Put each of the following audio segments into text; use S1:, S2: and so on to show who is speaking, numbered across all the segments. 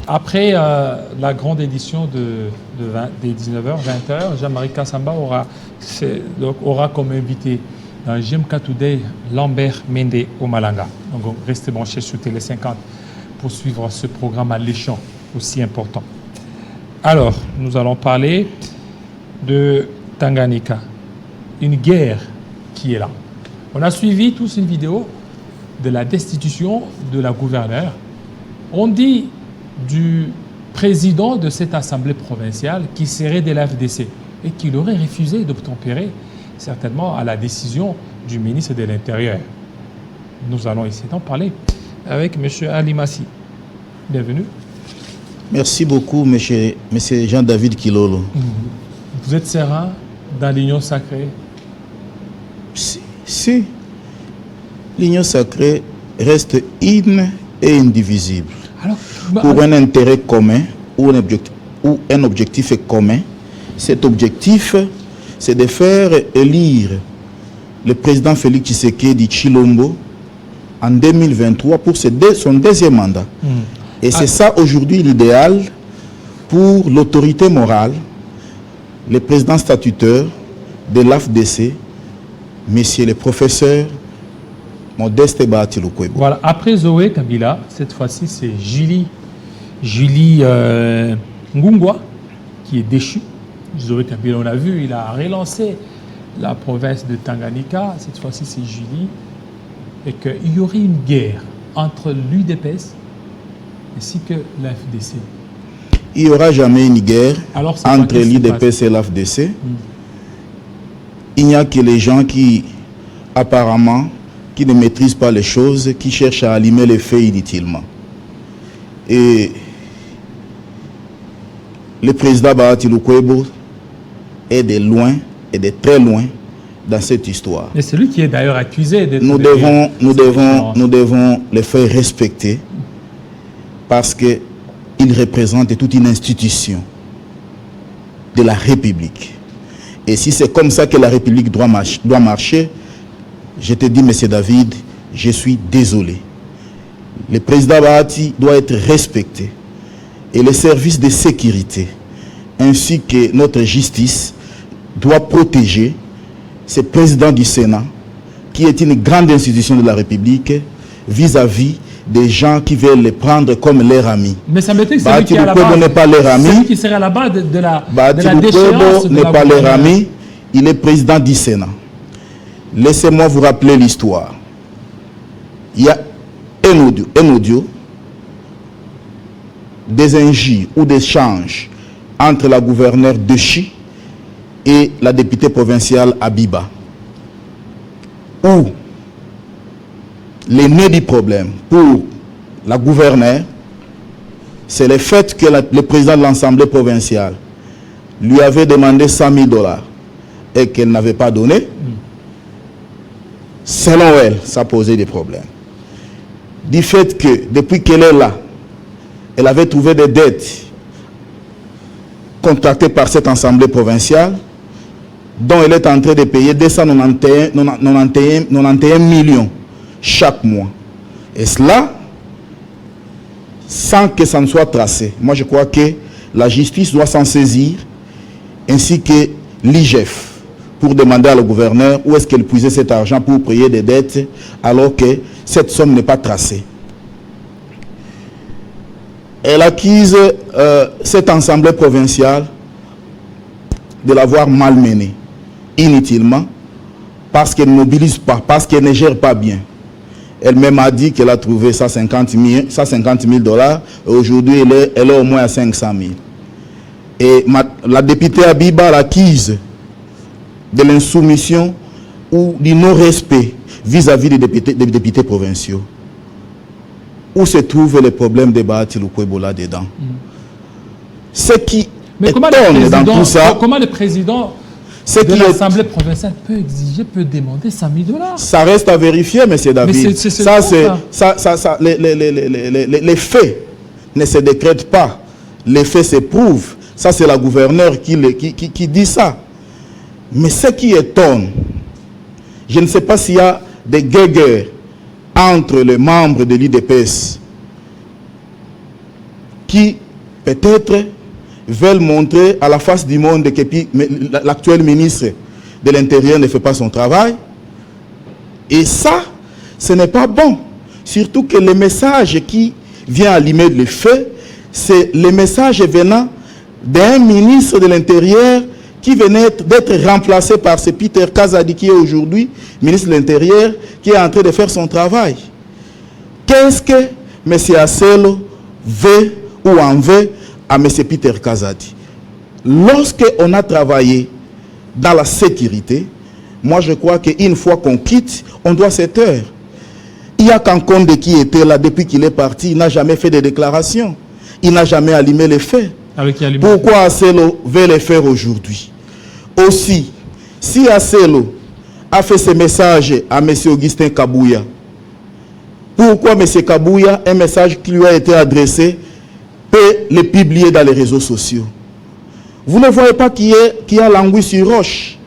S1: Après la grande édition des 19h, 20h, Jean-Marie Kassamba aura comme invité dans JMK Today Lambert Mende Omalanga. Donc restez branchés sur Télé 50 pour suivre ce programme alléchant aussi important. Alors, nous allons parler de Tanganyika, une guerre qui est là. On a suivi tous une vidéo de la destitution de la gouverneure. On dit du président de cette assemblée provinciale qui serait de l'AFDC et qu'il aurait refusé d'obtempérer certainement à la décision du ministre de l'Intérieur. Nous allons essayer d'en parler avec M. Ali Massi. Bienvenue.
S2: Merci beaucoup, M. Jean-David Kilolo.
S1: Vous êtes serein dans l'union sacrée?
S2: Si. L'union sacrée reste une et indivisible.
S1: Alors,
S2: pour un intérêt commun ou un objectif commun, cet objectif, c'est de faire élire le président Félix Tshisekedi Tshilombo en 2023 pour son deuxième mandat. Et c'est ça aujourd'hui l'idéal pour l'autorité morale, le président statutaire de l'AFDC, monsieur le professeur Modeste Bahati Lukwebo.
S1: Voilà, après Zoé Kabila, cette fois-ci c'est Julie Ngungwa qui est déchue. Zoé Kabila, on a vu, il a relancé la province de Tanganyika. Cette fois-ci c'est Julie. Et qu'il y aurait une guerre entre l'UDPS ainsi que l'AFDC.
S2: Il n'y aura jamais une guerre entre l'UDPS et l'AFDC. Il n'y a que les gens qui, apparemment, qui ne maîtrisent pas les choses, qui cherchent à allumer les feux inutilement. Et le président Bahati Lukwebo est de loin et de très loin dans cette histoire.
S1: Et c'est lui qui est d'ailleurs accusé d'être...
S2: Nous devons les faire respecter parce qu'il représente toute une institution de la République. Et si c'est comme ça que la République doit marcher, je te dis, M. David, je suis désolé. Le président Bahati doit être respecté. Et les services de sécurité, ainsi que notre justice, doit protéger ce président du Sénat, qui est une grande institution de la République, vis-à-vis des gens qui veulent les prendre comme leurs amis.
S1: Mais ça m'étonne que c'est lui qui est à la base.
S2: N'est pas leur ami.
S1: Celui qui serait à la base de la
S2: déchéance n'est pas leur ami. Il est président du Sénat. Laissez-moi vous rappeler l'histoire. Il y a un audio des injures ou des échanges entre la gouverneure de Chi et la députée provinciale Abiba, où le nœud du problème pour la gouverneure, c'est le fait que le président de l'Assemblée provinciale lui avait demandé 100 000 $ et qu'elle n'avait pas donné. Selon elle, ça posait des problèmes. Du fait que, depuis qu'elle est là, elle avait trouvé des dettes contractées par cette assemblée provinciale, dont elle est en train de payer 291 millions chaque mois. Et cela, sans que ça ne soit tracé. Moi, je crois que la justice doit s'en saisir, ainsi que l'IGF, pour demander à le gouverneur où est-ce qu'elle puisait cet argent pour payer des dettes alors que cette somme n'est pas tracée. Elle accuse cette assemblée provinciale de l'avoir malmenée inutilement parce qu'elle ne mobilise pas, parce qu'elle ne gère pas bien. Elle-même a dit qu'elle a trouvé 150 000 $. Aujourd'hui, elle est au moins à 500 000. Et la députée Abiba l'accuse de l'insoumission ou du non-respect vis-à-vis des députés provinciaux. Où se trouve le problème de Bahati Lukwebo là-dedans? Ce qui étonne dans tout ça...
S1: Comment le président de l'Assemblée provinciale peut exiger, peut demander 100 000 $?
S2: Ça reste à vérifier, M. David. Les faits ne se décrètent pas. Les faits se prouvent. Ça, c'est la gouverneure qui dit ça. Mais ce qui étonne, je ne sais pas s'il y a des guéguerres entre les membres de l'IDPS qui peut-être veulent montrer à la face du monde que l'actuel ministre de l'Intérieur ne fait pas son travail. Et ça, ce n'est pas bon. Surtout que le message qui vient allumer le feu, c'est le message venant d'un ministre de l'Intérieur qui venait d'être remplacé par ce Peter Kazadi qui est aujourd'hui ministre de l'Intérieur, qui est en train de faire son travail. Qu'est-ce que M. Asselo veut ou en veut à M. Peter Kazadi? Lorsqu'on a travaillé dans la sécurité, moi je crois qu'une fois qu'on quitte, on doit se taire. Il y a Kankonde qui était là depuis qu'il est parti, il n'a jamais fait de déclaration. Il n'a jamais allumé les faits. Pourquoi Asselo veut les faire aujourd'hui? Aussi, si Asselo a fait ce message à M. Augustin Kabouya, pourquoi M. Kabouya, un message qui lui a été adressé, peut le publier dans les réseaux sociaux? Vous ne voyez pas qu'il y a l'anguille sur roche,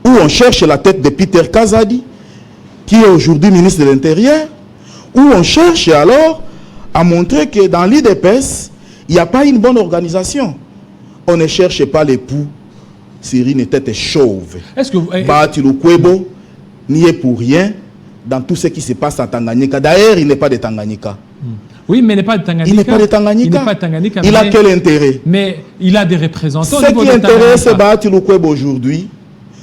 S2: où on cherche la tête de Peter Kazadi, qui est aujourd'hui ministre de l'Intérieur, où on cherche alors à montrer que dans l'IDPS, il n'y a pas une bonne organisation. On ne cherche pas l'époux sur une tête chauve.
S1: Est-ce que
S2: Bahati Lukwebo n'y est pour rien dans tout ce qui se passe à Tanganyika. D'ailleurs, il n'est pas de Tanganyika.
S1: Oui, mais il n'est pas de Tanganyika.
S2: Il n'est pas de Tanganyika.
S1: Il n'est pas de Tanganyika.
S2: Il a quel intérêt?
S1: Mais il a des représentants.
S2: Ce qui intéresse Bahati Lukwebo aujourd'hui,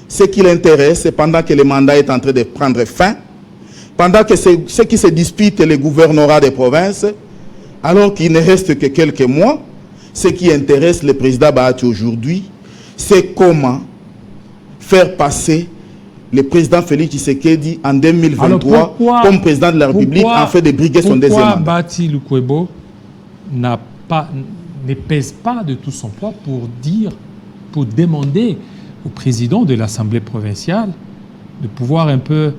S2: ce qui l'intéresse, pendant que le mandat est en train de prendre fin, pendant que ceux qui se disputent les gouvernorats des provinces, alors qu'il ne reste que quelques mois, ce qui intéresse le président Bahati aujourd'hui, c'est comment faire passer le président Félix Tshisekedi en 2023 comme président de la République en fait de briguer son deuxième mandat.
S1: Pourquoi Bahati Lukwebo ne pèse pas de tout son poids pour demander au président de l'Assemblée provinciale de pouvoir un peu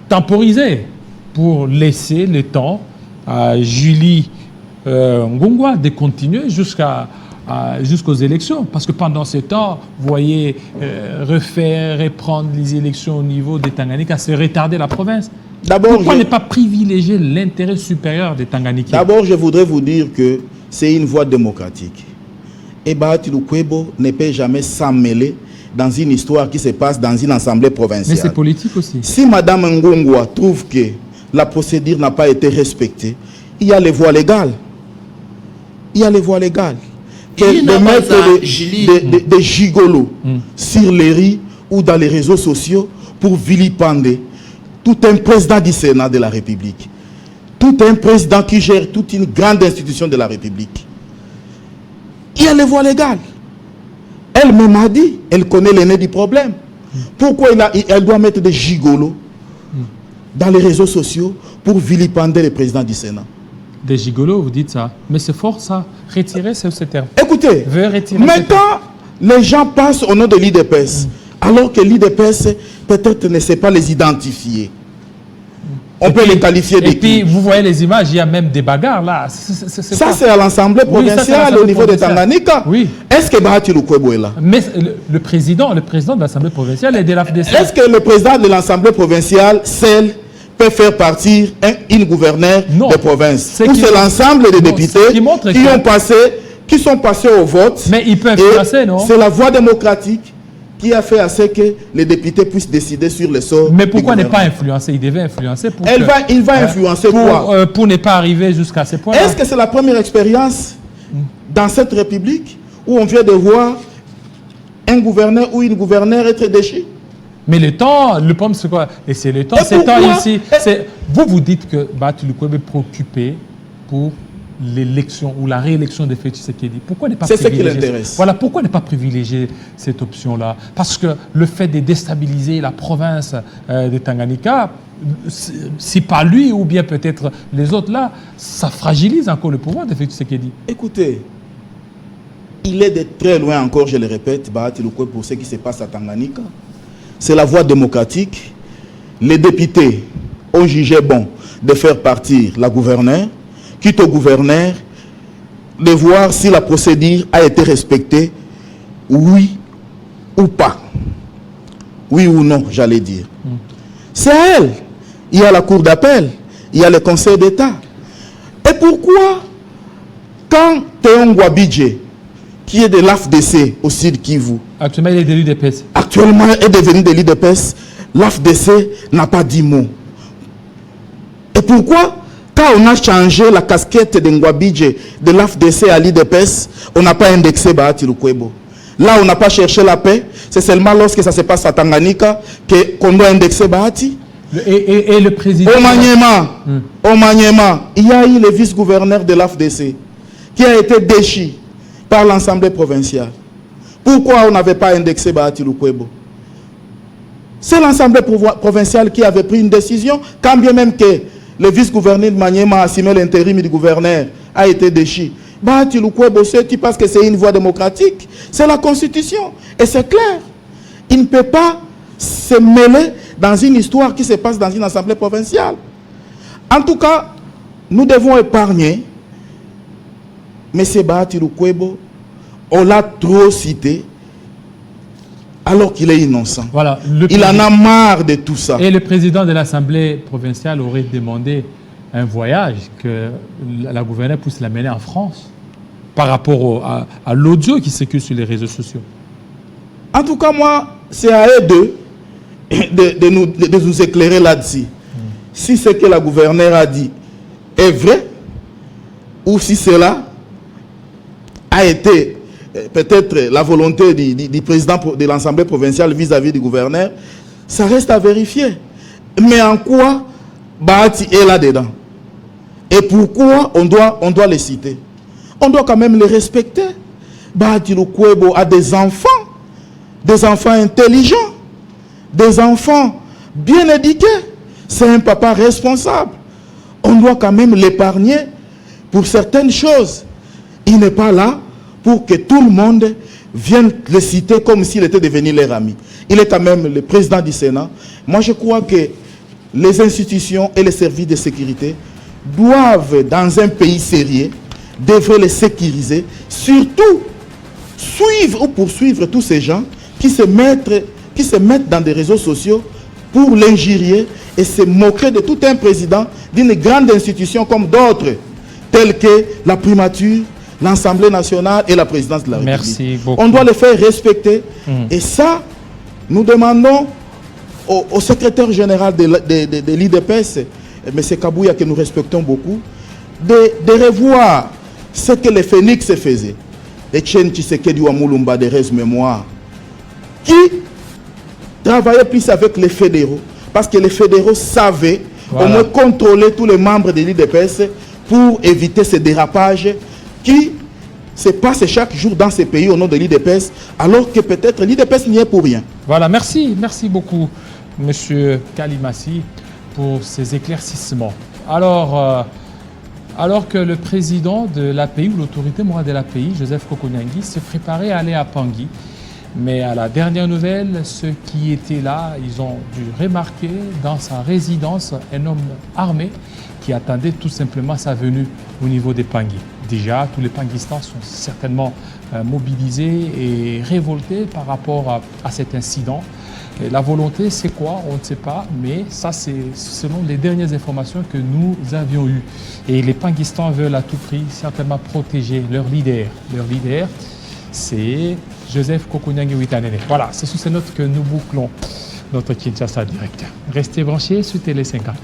S1: temporiser pour laisser le temps à Julie Ngongwa de continuer jusqu'aux élections. Parce que pendant ce temps, vous voyez, reprendre les élections au niveau des Tanganyika, c'est retarder la province. Pourquoi ne pas privilégier l'intérêt supérieur des Tanganyika?
S2: D'abord, je voudrais vous dire que c'est une voie démocratique. Et Bahati Lukwebo ne peut jamais s'emmêler dans une histoire qui se passe dans une assemblée provinciale.
S1: Mais c'est politique aussi.
S2: Si Mme Ngongwa trouve que la procédure n'a pas été respectée, il y a les voies légales. Il y a les voies légales. De mettre des gigolos sur les rues ou dans les réseaux sociaux pour vilipender tout un président du Sénat de la République. Tout un président qui gère toute une grande institution de la République. Il y a les voies légales. Elle-même a dit, elle connaît les nez du problème. Pourquoi elle doit mettre des gigolos dans les réseaux sociaux pour vilipender le président du Sénat?
S1: Des gigolos, vous dites ça. Mais c'est fort ça. Retirer ce terme.
S2: Écoutez, maintenant, les gens passent au nom de l'IDPS, alors que l'IDPS peut-être ne sait pas les identifier. On peut les qualifier de...
S1: Et puis, vous voyez les images, il y a même des bagarres là.
S2: Ça, c'est à l'Assemblée provinciale au niveau de Tanganyika.
S1: Oui.
S2: Est-ce que Bahati Lukwebo est là?
S1: Mais le président de l'Assemblée provinciale est de l'AFDC.
S2: Est-ce que le président de l'Assemblée provinciale, seul, peut faire partir une gouverneure de province? Ou c'est l'ensemble des députés qui sont passés au vote?
S1: Mais ils peuvent influencer, non?
S2: C'est la voie démocratique qui a fait à ce que les députés puissent décider sur le sort.
S1: Mais pourquoi ne pas influencer? Il devait influencer pour
S2: il va influencer quoi?
S1: Pour ne pas arriver jusqu'à ce point.
S2: Est-ce que c'est la première expérience dans cette République où on vient de voir un gouverneur ou une gouverneure être déchu?
S1: Mais le temps, le problème c'est quoi? Et c'est le temps, c'est temps ici. Vous dites que Bahati Lukwebo est préoccupé pour l'élection ou la réélection de Félix Tshisekedi. Pourquoi ne pas
S2: privilégier? C'est ce qui l'intéresse.
S1: Voilà, pourquoi ne pas privilégier cette option-là? Parce que le fait de déstabiliser la province de Tanganyika, si pas lui ou bien peut-être les autres là, ça fragilise encore le pouvoir de Félix Tshisekedi.
S2: Écoutez, il est de très loin encore, je le répète, Bahati Lukwebo, pour ce qui se passe à Tanganyika. C'est la voie démocratique. Les députés ont jugé bon de faire partir la gouverneure, quitte au gouverneur de voir si la procédure a été respectée, oui ou pas. Oui ou non, j'allais dire. C'est à elle. Il y a la Cour d'appel, il y a le Conseil d'État. Et pourquoi Quand Théon Ngouabidje, qui est de l'AFDC au Sud Kivu,
S1: actuellement il est de l'UDPS.
S2: Actuellement est devenu de l'UDPS, l'AFDC n'a pas dit mot. Et pourquoi, quand on a changé la casquette de Ngouabidje de l'AFDC à l'UDPS, on n'a pas indexé Bahati Lukwebo? Là, on n'a pas cherché la paix. C'est seulement lorsque ça se passe à Tanganyika qu'on doit indexer Bahati.
S1: Et le président...
S2: Au Maniema, il y a eu le vice-gouverneur de l'AFDC qui a été déchu par l'Assemblée provinciale. Pourquoi on n'avait pas indexé Bahati Lukwebo? C'est l'Assemblée provinciale qui avait pris une décision, quand bien même que le vice-gouverneur de Maniema, assumé l'intérim du gouverneur, a été déchu. Bahati Lukwebo, c'est parce que c'est une voie démocratique. C'est la Constitution. Et c'est clair. Il ne peut pas se mêler dans une histoire qui se passe dans une assemblée provinciale. En tout cas, nous devons épargner M. Bahati Lukwebo. On l'a trop cité alors qu'il est innocent.
S1: Voilà,
S2: il en a marre de tout ça.
S1: Et le président de l'Assemblée provinciale aurait demandé un voyage, que la gouverneure puisse l'amener en France par rapport à l'audio qui circule sur les réseaux sociaux.
S2: En tout cas, moi, c'est à eux de nous éclairer là-dessus. Si ce que la gouverneure a dit est vrai, ou si cela a été peut-être la volonté du président de l'Assemblée provinciale vis-à-vis du gouverneur, ça reste à vérifier. Mais en quoi Bahati est là-dedans? Et pourquoi on doit les citer? On doit quand même les respecter. Bahati Lukwebo a des enfants intelligents, des enfants bien éduqués. C'est un papa responsable. On doit quand même l'épargner pour certaines choses. Il n'est pas là pour que tout le monde vienne le citer comme s'il était devenu leur ami. Il est quand même le président du Sénat. Moi, je crois que les institutions et les services de sécurité doivent, dans un pays sérieux, devraient les sécuriser, surtout suivre ou poursuivre tous ces gens qui se mettent dans des réseaux sociaux pour l'injurier et se moquer de tout un président d'une grande institution comme d'autres, telles que la primature, l'Assemblée nationale et la présidence de la République.
S1: Merci beaucoup.
S2: On doit les faire respecter. Et ça, nous demandons au secrétaire général de l'IDPS, M. Kabouya, que nous respectons beaucoup, de revoir ce que les Phénix faisaient. Etienne Tshisekedi Wamulumba de Res Mémoire, qui travaillait plus avec les fédéraux, parce que les fédéraux savaient au moins contrôler tous les membres de l'IDPS pour éviter ces dérapages qui se passent chaque jour dans ces pays au nom de l'IDPS, alors que peut-être l'IDPS n'y est pour rien.
S1: Voilà, merci beaucoup, M. Kalimassi, pour ces éclaircissements. Alors que le président de l'API, ou l'autorité morale de l'API, Joseph Kokonyangi, se préparait à aller à Pangui. Mais à la dernière nouvelle, ceux qui étaient là, ils ont dû remarquer dans sa résidence un homme armé qui attendait tout simplement sa venue au niveau des Pangui. Déjà, tous les Panguistans sont certainement mobilisés et révoltés par rapport à cet incident. Et la volonté, c'est quoi? On ne sait pas, mais ça, c'est selon les dernières informations que nous avions eues. Et les Panguistans veulent à tout prix certainement protéger leur leader. Leur leader, c'est Joseph Kokonyangi Witanene. Voilà, c'est sous ces notes que nous bouclons notre Kinshasa Direct. Restez branchés sur Télé 50.